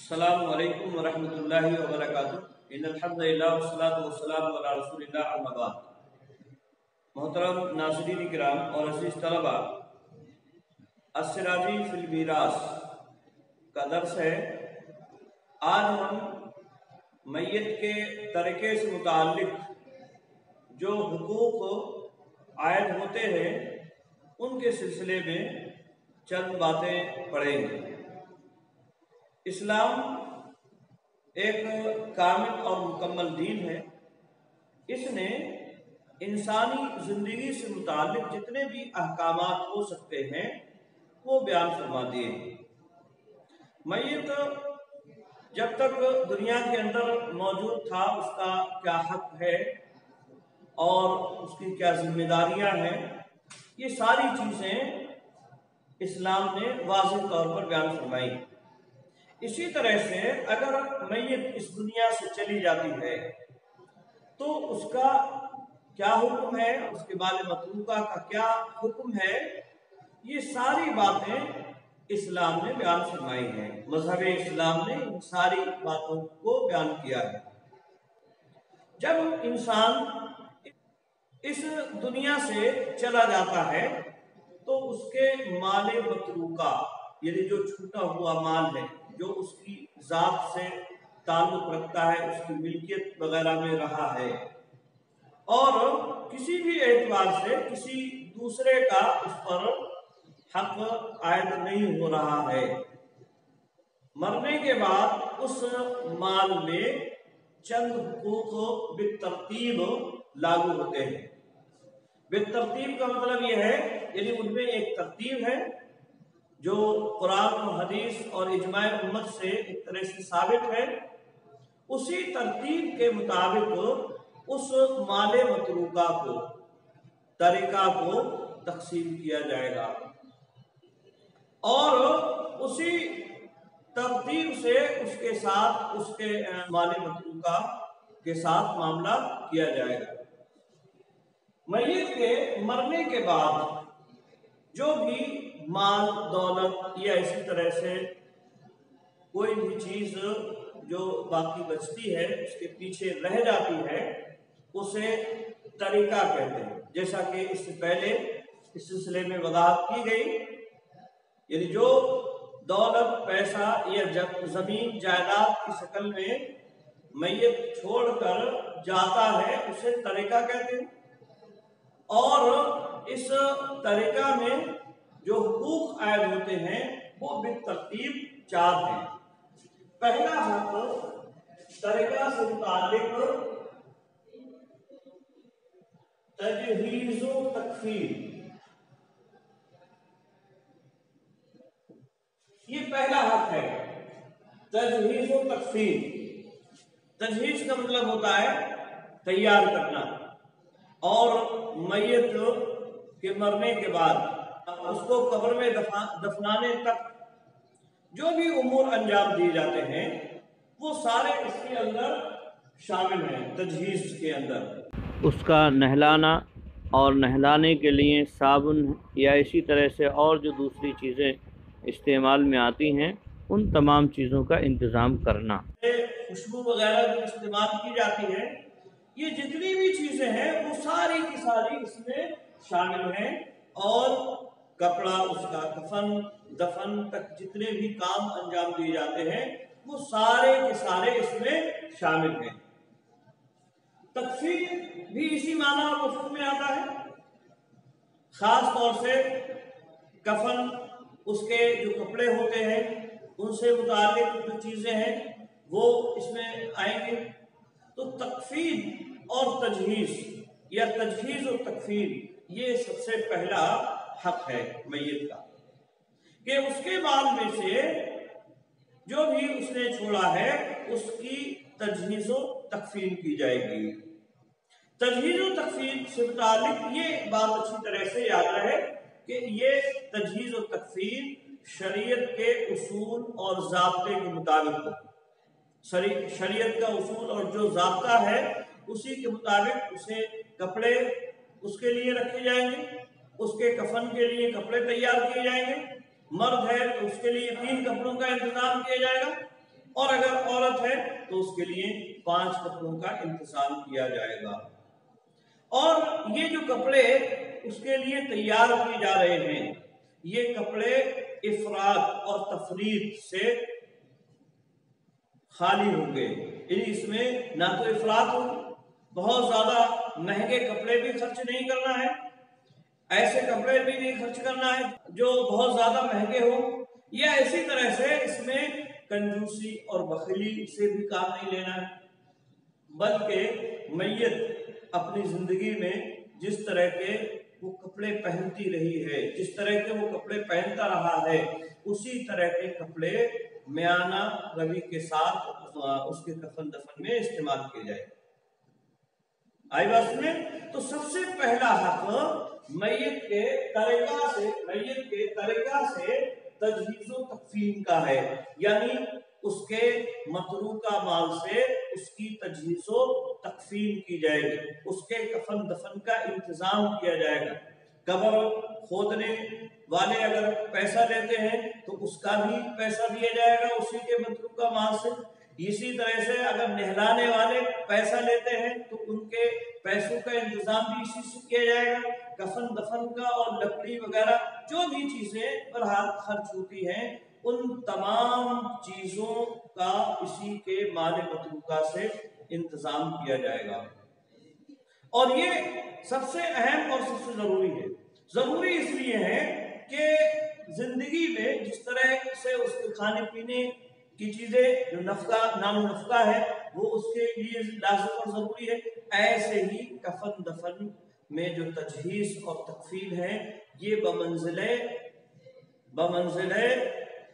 السلام علیکم ورحمۃ اللہ وبرکاتہ۔ ان الحمد للہ والصلاۃ والسلام علی رسول اللہ اما بعد۔ محترم ناظرین کرام اور عزیز طلبہ، السراجی فی المیراث کا درس ہے۔ آج ہم میت کے ترکے سے متعلق جو حقوق عائد ہوتے ہیں ان کے سلسلے میں چند باتیں پڑھیں گے۔ اسلام ایک کامل اور مکمل دین ہے۔ اس نے انسانی زندگی سے متعلق جتنے بھی احکامات ہو سکتے ہیں وہ بیان فرما دیے ہیں۔ میت جب تک دنیا کے اندر موجود تھا اس کا کیا حق ہے اور اس کی کیا ذمہ داریاں ہیں، یہ ساری چیزیں اسلام نے واضح طور پر بیان فرمائی۔ اسی طرح سے اگر میت اس دنیا سے چلی جاتی ہے تو اس کا کیا حکم ہے، اس کے بال متروکہ کا کیا حکم ہے، یہ ساری باتیں اسلام نے بیان فرمائی ہیں۔ مذہب اسلام نے ان ساری باتوں کو بیان کیا ہے۔ جب انسان اس دنیا سے چلا جاتا ہے تو اس کے مال متروکہ یعنی جو چھوٹا ہوا مال ہے، جو اس کی ذات سے تعلق رکھتا ہے، اس کی ملکیت وغیرہ میں رہا ہے اور کسی بھی اعتبار سے کسی دوسرے کا اس پر حق عائد نہیں ہو رہا ہے، مرنے کے بعد اس مال میں چند حقوق بالترتیب لاگو ہوتے ہیں۔ بالترتیب کا مطلب یہ ہے یعنی ان میں ایک ترتیب ہے جو قرآن و حدیث اور اجماع امت سے ایک طرح سے ثابت ہے۔ اسی ترتیب کے مطابق اس مال متروکہ کو، ترکہ کو تقسیم کیا جائے گا اور اسی ترتیب سے اس کے ساتھ اس کے مال متروکہ کے ساتھ معاملہ کیا جائے گا۔ میت کے مرنے کے بعد جو بھی مال دولت یا اسی طرح سے کوئی بھی چیز جو باقی بچتی ہے اس کے پیچھے رہ جاتی ہے اسے ترکہ کہتے ہیں، جیسا کہ اس سے پہلے اس سلسلے میں وضاحت کی گئی۔ یعنی جو دولت، پیسہ یا زمین جائیداد کی شکل میں میت چھوڑ کر جاتا ہے اسے ترکہ کہتے ہیں، اور اس ترکہ میں جو حقوق عائد ہوتے ہیں وہ بالترتیب 4 ہیں۔ پہلا حق ترکہ سے متعلق تجہیز و تکفین، یہ پہلا حق ہے، تجہیز و تکفین۔ تجہیز کا مطلب ہوتا ہے تیار کرنا، اور میت کے مرنے کے بعد اس کو قبر میں دفنانے تک جو بھی امور انجام دیے جاتے ہیں وہ سارے اس کے اندر شامل ہیں۔ تجہیز کے اندر اس کا نہلانا اور نہلانے کے لیے صابن یا اسی طرح سے اور جو دوسری چیزیں استعمال میں آتی ہیں ان تمام چیزوں کا انتظام کرنا، خوشبو وغیرہ جو استعمال کی جاتی ہے، یہ جتنی بھی چیزیں ہیں وہ ساری کی ساری اس میں شامل ہیں، اور کپڑا، اس کا کفن، دفن تک جتنے بھی کام انجام دیے جاتے ہیں وہ سارے کے سارے اس میں شامل ہیں۔ تکفین بھی اسی معنی اور مفہوم میں آتا ہے۔ خاص طور سے کفن، اس کے جو کپڑے ہوتے ہیں ان سے متعلق جو چیزیں ہیں وہ اس میں آئیں گے۔ تو تکفین اور تجہیز یا تجہیز و تکفین یہ سب سے پہلا حق ہے میت کا، کہ اس کے مال میں سے جو بھی اس نے چھوڑا ہے اس کی تجہیز و تکفین کی جائے گی۔ تجہیز و تکفین سے متعلق یہ بات اچھی طرح سے یاد رہے کہ یہ تجہیز و تکفین شریعت کے اصول اور ضابطے کے مطابق ہو۔ شریعت کا اصول اور جو ضابطہ ہے اسی کے مطابق اسے کپڑے اس کے لیے رکھے جائیں گے، اس کے کفن کے لیے کپڑے تیار کیے جائیں گے، مرد ہے تو اس کے لیے 3 کپڑوں کا انتظام کیا جائے گا، اور اگر عورت ہے تو اس کے لیے 5 کپڑوں کا انتظام کیا جائے گا۔ اور یہ جو کپڑے اس کے لیے تیار کیے جا رہے ہیں، یہ کپڑے افراط اور تفریط سے خالی ہوں گے، یعنی اس میں نہ تو افراط ہو، بہت زیادہ مہنگے کپڑے بھی خرچ نہیں کرنا ہے، ایسے کپڑے بھی نہیں خرچ کرنا ہے جو بہت زیادہ مہنگے ہوں، یا اسی طرح سے اس میں کنجوسی اور بخیلی سے بھی کام نہیں لینا ہے، بلکہ میت اپنی زندگی میں جس طرح کے وہ کپڑے پہنتی رہی ہے، جس طرح کے وہ کپڑے پہنتا رہا ہے، اسی طرح کے کپڑے میانہ روی کے ساتھ اس کے کفن دفن میں استعمال کیے جائے۔ آئی بات میں؟ تو سب سے پہلا حق میت کے طریقہ سے تجہیز و تکفین کا ہے، یعنی اس کے متروکہ مال سے اس کی تجہیز و تکفین کی جائے گی، اس کے کفن دفن کا انتظام کیا جائے گا۔ قبر کھودنے والے اگر پیسہ لیتے ہیں تو اس کا بھی پیسہ دیا جائے گا اسی کے متروکہ مال سے، اسی طرح سے اگر نہلانے والے پیسہ لیتے ہیں تو ان کے پیسوں کا انتظام بھی اسی سے کیا جائے گا، کفن دفن کا اور لکڑی وغیرہ جو بھی چیزیں بہرحال خرچ ہوتی ہیں ان تمام چیزوں کا اسی کے مال متروکہ سے انتظام کیا جائے گا۔ اور یہ سب سے اہم اور سب سے ضروری ہے، ضروری اس لیے ہے کہ زندگی میں جس طرح سے اس کے کھانے پینے کی چیزیں جو نام و نفقہ ہے وہ اس کے لیے لازم اور ضروری ہے، ایسے ہی کفن دفن میں جو تجہیز اور تکفین ہے یہ بمنزلہ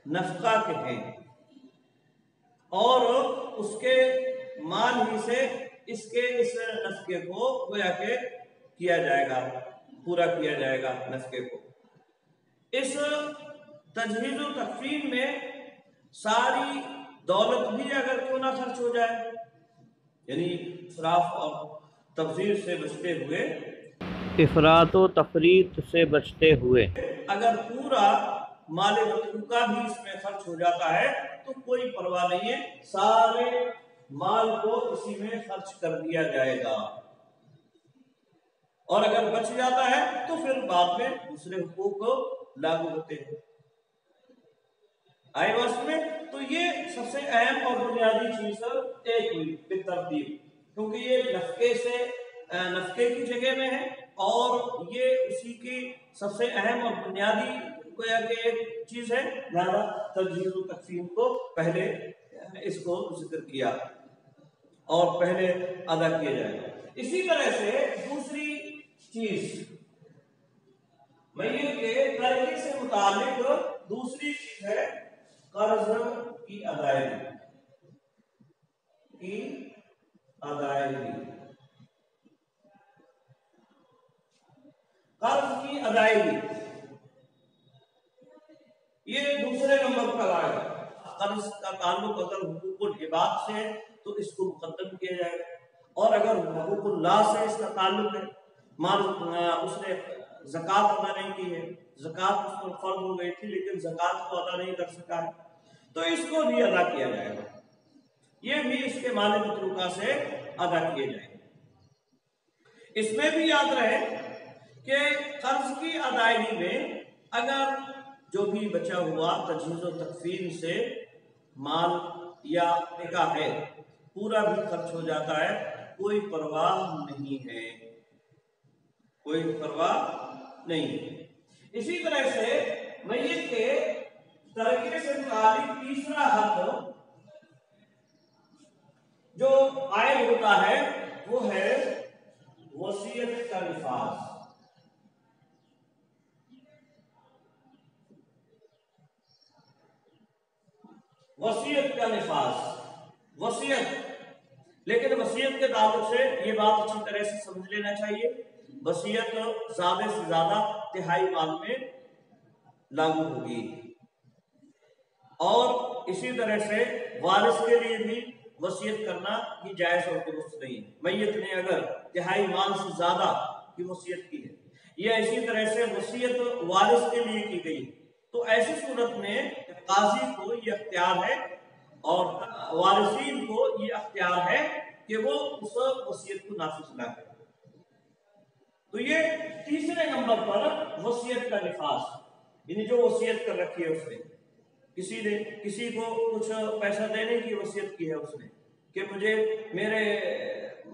نفقہ کے ہیں، اور اس کے مال ہی سے اس نفقے کو گویا کہ کیا جائے گا، پورا کیا جائے گا نفقے کو۔ اس تجہیز و تکفین میں ساری دولت بھی اگر کیوں نہ خرچ ہو جائے، یعنی اسراف اور تبذیر سے بچتے ہوئے، افراط و تفریط سے بچتے ہوئے اگر پورا مال متروکہ بھی اس میں خرچ ہو جاتا ہے تو کوئی پرواہ نہیں ہے، سارے مال کو اسی میں خرچ کر دیا جائے گا، اور اگر بچ جاتا ہے تو پھر بعد میں دوسرے حقوق لاگو ہوتے ہیں۔ آئی واسط میں تو یہ سب سے اہم اور بنیادی چیز ایک ہوئی بالترتیب، کیونکہ یہ نفقے کی جگہ میں ہے اور یہ اسی کی سب سے اہم اور بنیادی گویا کہ ایک چیز ہے، لہذا تجہیز و تکفین کو پہلے اس کو ذکر کیا اور پہلے ادا کیا جائے۔ اسی طرح سے دوسری چیز میت کے طریقے سے متعلق دوسری چیز ہے قرض کی ادائیگی قرض کی ادائیگی یہ دوسرے نمبر پر آئے گا۔ قرض کا تعلق اگر حقوق العباد سے ہے تو اس کو مقدم کیا جائے گا، اور اگر حقوق اللہ سے اس کا تعلق ہے، اس نے زکوٰۃ ادا نہیں کی ہے، زکوٰۃ اس پر فرض ہو گئی تھی لیکن زکوٰۃ کو ادا نہیں کر سکا ہے تو اس کو بھی ادا کیا جائے گا، یہ بھی اس کے مال متروکہ سے ادا کیے جائیں گے۔ اس میں بھی یاد رہے کہ قرض کی ادائیگی میں اگر جو بھی بچا ہوا تجہیز و تکفین سے مال یا نکاح ہے پورا بھی خرچ ہو جاتا ہے، کوئی پرواہ نہیں ہے، کوئی پرواہ نہیں ہے۔ اسی طرح سے میت کے ترکے سے متعلق تیسرا حق جو عائد ہوتا ہے وہ ہے وصیت کا نفاذ۔ وصیت کا نفاذ، وصیت، لیکن وصیت کے تعلق سے یہ بات اچھی طرح سے سمجھ لینا چاہیے، وصیت زیادہ سے زیادہ تہائی مال میں لاگو ہوگی، اور اسی طرح سے وارث کے لیے بھی وصیت کرنا ہی جائز اور درست نہیں ہے۔ میت نے اگر تہائی مال سے زیادہ کی وصیت کی ہے یا اسی طرح سے وصیت وارث کے لیے کی گئی تو ایسی صورت میں قاضی کو یہ اختیار ہے اور وارثین کو یہ اختیار ہے کہ وہ اس وصیت کو نافذ نہ کریں۔ تو یہ تیسرے نمبر پر وصیت کا نفاذ، یعنی جو وصیت کر رکھی ہے اس نے، کسی کو کچھ پیسہ دینے کی وصیت کی ہے اس نے کہ مجھے میرے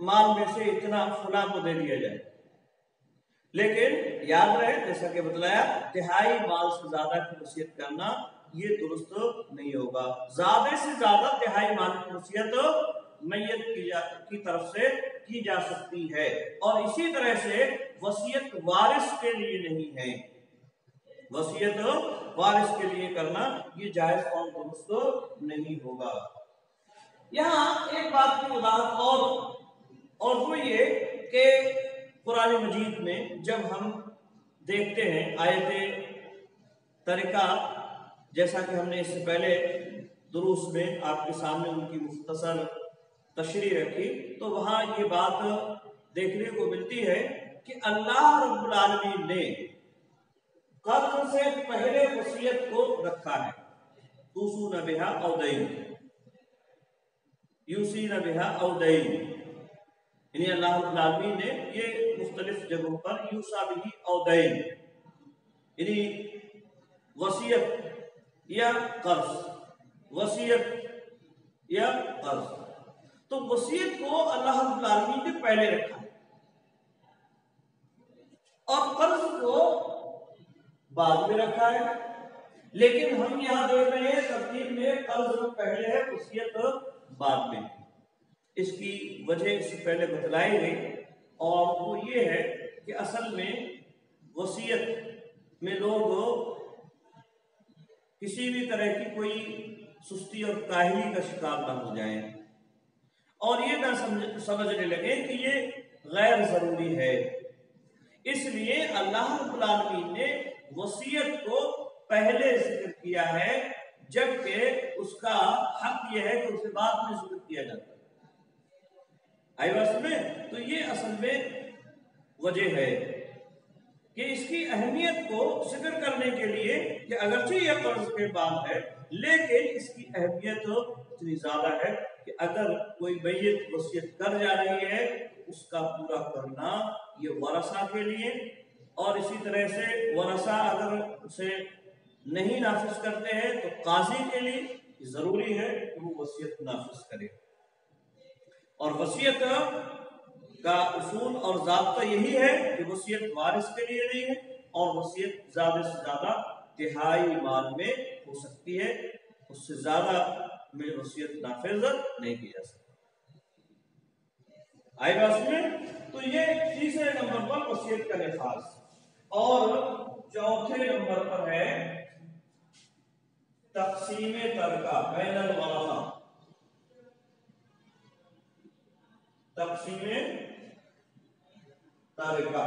مال میں سے اتنا فلاں کو دے دیا جائے، لیکن یاد رہے جیسا کہ بتلایا تہائی مال سے زیادہ کی وصیت کرنا یہ درست نہیں ہوگا۔ زیادہ سے زیادہ تہائی مال کی وصیت میت کی طرف سے کی جا سکتی ہے، اور اسی طرح سے وصیت وارث کے لیے نہیں ہے، وصیت وارث کے لیے کرنا یہ جائز اور درست نہیں ہوگا۔ یہاں ایک بات کی وضاحت اور وہ یہ کہ قرآن مجید میں جب ہم دیکھتے ہیں آیت ترکہ، جیسا کہ ہم نے اس سے پہلے دروس میں آپ کے سامنے ان کی مختصر تشریح رکھی، تو وہاں یہ بات دیکھنے کو ملتی ہے کہ اللہ رب العالمین نے قتل سے پہلے وصیت کو رکھا ہے، توصون بہا او دین، یوصین بہا او دین، یعنی اللہ رب العالمین نے یہ مختلف جگہوں پر یوصا بہ او دین، یعنی وصیت یا قرض، وصیت یا قرض، تو وصیت کو اللہ رب العالمین نے پہلے رکھا اور قرض کو بعد میں رکھا ہے، لیکن ہم یہاں دیکھ رہے ہیں ترتیب میں قرض پہلے ہے وصیت بعد میں۔ اس کی وجہ اس سے پہلے بتلائی گئی، اور وہ یہ ہے کہ اصل میں وصیت میں لوگ کسی بھی طرح کی کوئی سستی اور کاہلی کا شکار نہ ہو جائیں، اور یہ نہ سمجھنے لگے کہ یہ غیر ضروری ہے۔ اس لیے اللہ رب العالمین نے وصیت کو پہلے ذکر کیا ہے، جبکہ اس کا حق یہ ہے کہ اسے بعد میں ذکر کیا جاتا ہے۔ آئی بات میں؟ تو یہ اصل میں وجہ ہے کہ اس کی اہمیت کو ذکر کرنے کے لیے کہ اگرچہ یہ قرض کے بعد ہے، لیکن اس کی اہمیت اتنی زیادہ ہے کہ اگر کوئی میت وصیت کر جا رہی ہے اس کا پورا کرنا یہ ورثہ کے لیے، اور اسی طرح سے ورثہ اگر اسے نہیں نافذ کرتے ہیں تو قاضی کے لیے ضروری ہے کہ وہ وصیت نافذ کرے۔ اور وصیت کا اصول اور ضابطہ یہی ہے کہ وصیت وارث کے لیے نہیں ہے، اور وصیت زیادہ سے زیادہ تہائی مال میں ہو سکتی ہے، اس سے زیادہ میں وصیت نافذ نہیں کی جا سکتی۔ آئی بات میں؟ تو یہ تیسرے نمبر پر وصیت کا نفاذ، اور چوتھے نمبر پر ہے تقسیم ترکہ بین الورثہ، تقسیم ترکہ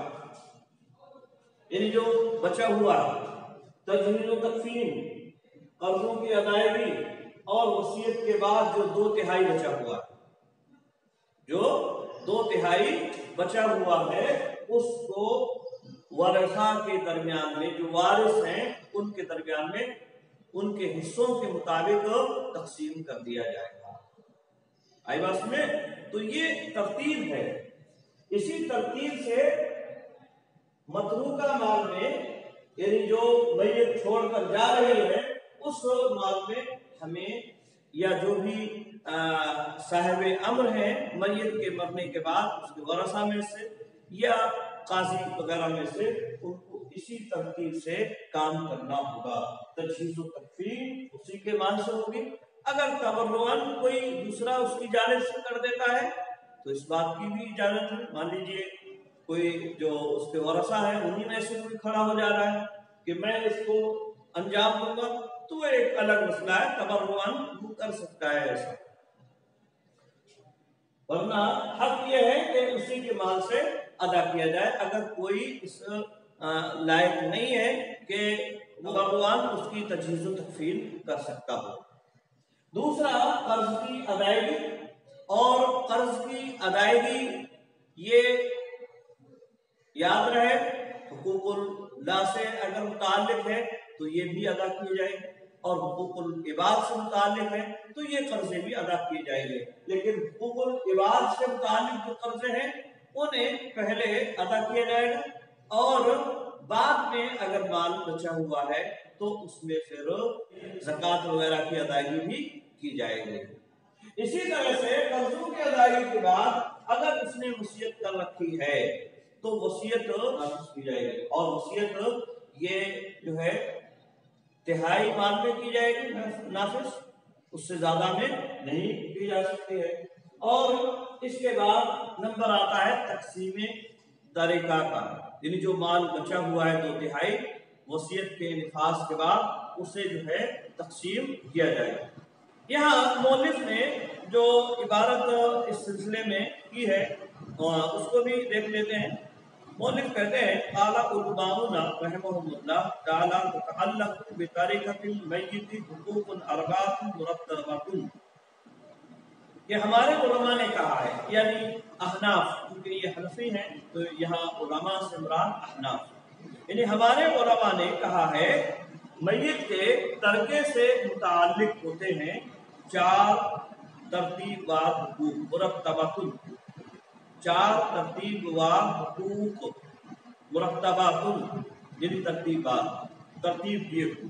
یعنی جو بچا ہوا ہے، تجہیز و تکفین، قرضوں کی ادائیگی، اور وصیت کے بعد جو 2/3 بچا ہوا ہے، جو 2/3 بچا ہوا ہے اس کو ورثہ کے درمیان میں، جو وارث ہیں ان کے درمیان میں ان کے حصوں کے مطابق تقسیم کر دیا جائے گا۔ آئی بات میں؟ تو یہ ترتیب ہے، اسی ترتیب سے متروکہ مال میں، یعنی جو میت چھوڑ کر جا رہی ہے اس مال میں ہمیں یا جو بھی صاحب امر ہیں میت کے مرنے کے بعد اس کے ورثہ میں سے یا قاضی وغیرہ میں سے ان کو اسی ترتیب سے کام کرنا ہوگا۔ تجہیز و تکفین اسی کے مان سے ہوگی۔ اگر تبرعاً کوئی دوسرا اس کی جانب سے کر دیتا ہے تو اس بات کی بھی اجازت ہے، مان لیجیے کوئی جو اس کے ورثہ ہے انہی میں سے کوئی کھڑا ہو جا رہا ہے کہ میں اس کو انجام دوں گا، تو وہ ایک الگ مسئلہ ہے، تبرعاً وہ کر سکتا ہے ایسا، ورنہ حق یہ ہے کہ اسی کے مال سے ادا کیا جائے اگر کوئی اس لائق نہیں ہے کہ تبرعاً اس کی تجہیز و تکفین کر سکتا ہو۔ دوسرا قرض کی ادائیگی، اور قرض کی ادائیگی یہ یاد رہے حقوق اللہ سے اگر متعلق ہے تو یہ بھی ادا کی جائے گی، اور حقوق العباد سے متعلق ہے تو یہ قرضے بھی ادا کیے جائیں گے، لیکن حقوق العباد سے متعلق جو قرضے ہیں انہیں پہلے ادا کیا جائے گا، اور بعد میں اگر مال بچا ہوا ہے تو اس میں پھر زکوٰۃ وغیرہ کی ادائیگی بھی کی جائے گی۔ اسی طرح سے قرضوں کی ادائیگی کے بعد اگر اس نے وصیت کر رکھی ہے تو وصیت نافذ کی جائے گی، اور وصیت یہ جو ہے تہائی مال میں کی جائے گی نافذ، اس سے زیادہ میں نہیں کی جا سکتی ہے۔ اور اس کے بعد نمبر آتا ہے تقسیم ترکہ کا، یعنی جو مال بچا ہوا ہے 2/3 وصیت کے نفاذ کے بعد اسے جو ہے تقسیم کیا جائے گا۔ یہاں مؤلف نے جو عبارت اس سلسلے میں کی ہے اس کو بھی دیکھ لیتے ہیں۔ مؤلف کہتے ہیں قال علماؤنا رحمهم اللہ تعالی تتعلق بترکۃ المیت حقوق اربعۃ مرتبۃ، کہ ہمارے علماء نے کہا ہے، یعنی احناف، کیونکہ یہ حنفی ہیں تو یہاں علماء سے مراد احناف، یعنی ہمارے علماء نے کہا ہے میت کے ترکے سے متعلق ہوتے ہیں 4 ترتیب وار حقوق مرتبۃ، 4 ترتیب وار حقوق مرتبۃ، یعنی ترتیب دیے ہوئے۔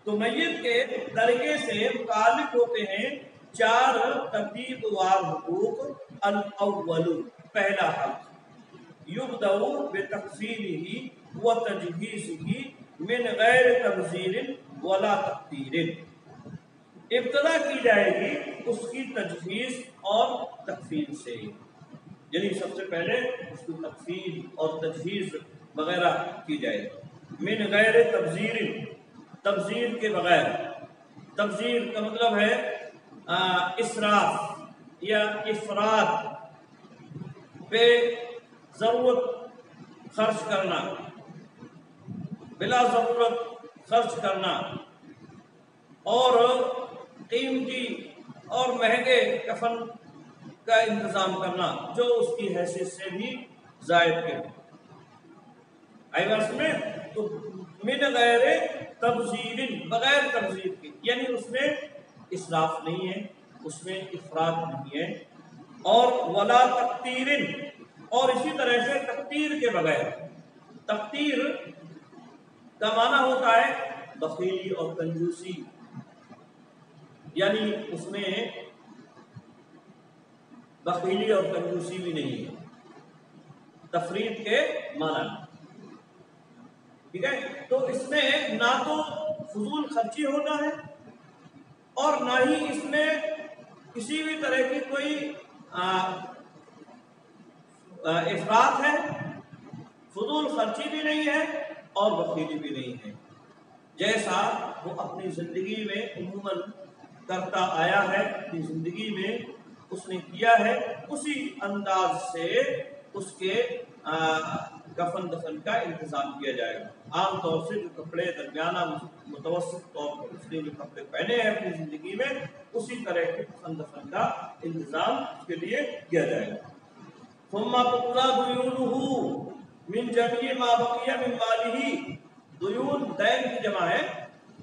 تو میت کے ترکے سے متعلق ہوتے ہیں 4 ترتیب وار حقوق۔ الاول، پہلا حق، یبدأ بتکفینہ و تجہیزہ من غیر تبذیر ولا تقدیر، ابتدا کی جائے گی اس کی تجہیز اور تکفین سے، یعنی سب سے پہلے اس کی تکفین اور تجہیز وغیرہ کی جائے گی۔ من غیر تبذیر، تبذیر کے بغیر، تبذیر کا مطلب ہے اسراف یا افراط، بے ضرورت خرچ کرنا، بلا ضرورت خرچ کرنا، اور قیمتی اور مہنگے کفن کا انتظام کرنا جو اس کی حیثیت سے بھی زائد کے آئی بس میں، تو من غیر تبذیر، بغیر تبذیر کی، یعنی اس میں اسراف نہیں ہے، اس میں افراط نہیں ہے، اور ولا تقدیر، اور اسی طرح سے تقدیر کے بغیر۔ تقدیر کا معنی ہوتا ہے بخیلی اور کنجوسی، یعنی اس میں بخیلی اور کنجوسی بھی نہیں ہے، تفریط کے معنی، ٹھیک ہے؟ تو اس میں نہ تو فضول خرچی ہونا ہے اور نہ ہی اس میں کسی بھی طرح کی کوئی افراط ہے، فضول خرچی بھی نہیں ہے اور بخیلی بھی نہیں ہے، جیسا وہ اپنی زندگی میں عموماً کرتا آیا ہے، اپنی زندگی میں اس نے کیا ہے، اسی انداز سے اس کے کفن دفن کا انتظام کیا جائے گا۔ عام طور سے جو کپڑے درمیانہ متوسط طور پر اس نے جو کپڑے پہنے ہیں اپنی زندگی میں، اسی طرح کے کفن دفن کا انتظام اس کے لیے کیا جائے گا۔ ثم تقضى ديونه من جميع ما بقي من ماله، دیون دین کی جمع ہے،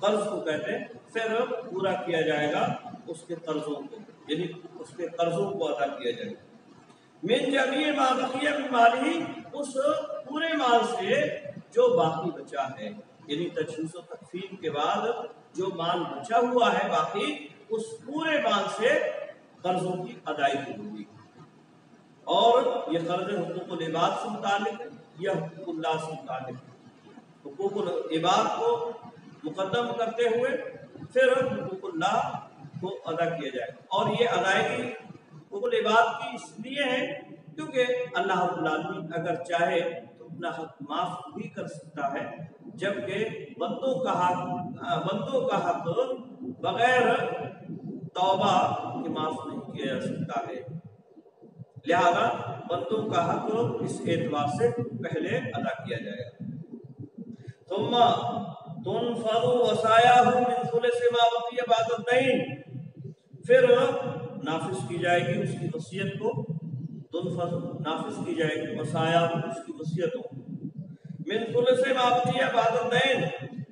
قرض کو کہتے ہیں، پھر پورا کیا جائے گا اس کے قرضوں کو، یعنی اس کے قرضوں کو ادا کیا جائے گا۔ من جميع ما بقي من ماله، اس پورے مال سے جو باقی بچا ہے، یعنی تجہیز و تکفین کے بعد جو مال بچا ہوا ہے باقی، اس پورے مال سے قرضوں کی ادائیگی ہوگی۔ اور یہ قرض حقوق العباد سے متعلق ہے یا حقوق اللہ سے متعلق ہے؟ حقوق العباد کو مقدم کرتے ہوئے پھر حقوق اللہ کو ادا کیا جائے، اور یہ ادائیگی حقوق العباد کی اس لیے ہے کیونکہ اللہ رب العالمین اگر چاہے تو اپنا حق معاف بھی کر سکتا ہے، جبکہ بندوں کا حق بغیر توبہ کے معاف نہیں کیا جا سکتا ہے، لہذا بندوں کا حق اس اعتبار سے پہلے ادا کیا جائے گا۔ ثم تنفذ وصاياه من ثلث ما بقي بعد الدين، پھر نافذ کی جائے گی اس کی وصیت کو، تنفذ نافذ کی جائے گی وصاياه اس کی وصیتوں، من ثلث ما بقي بعد الدين،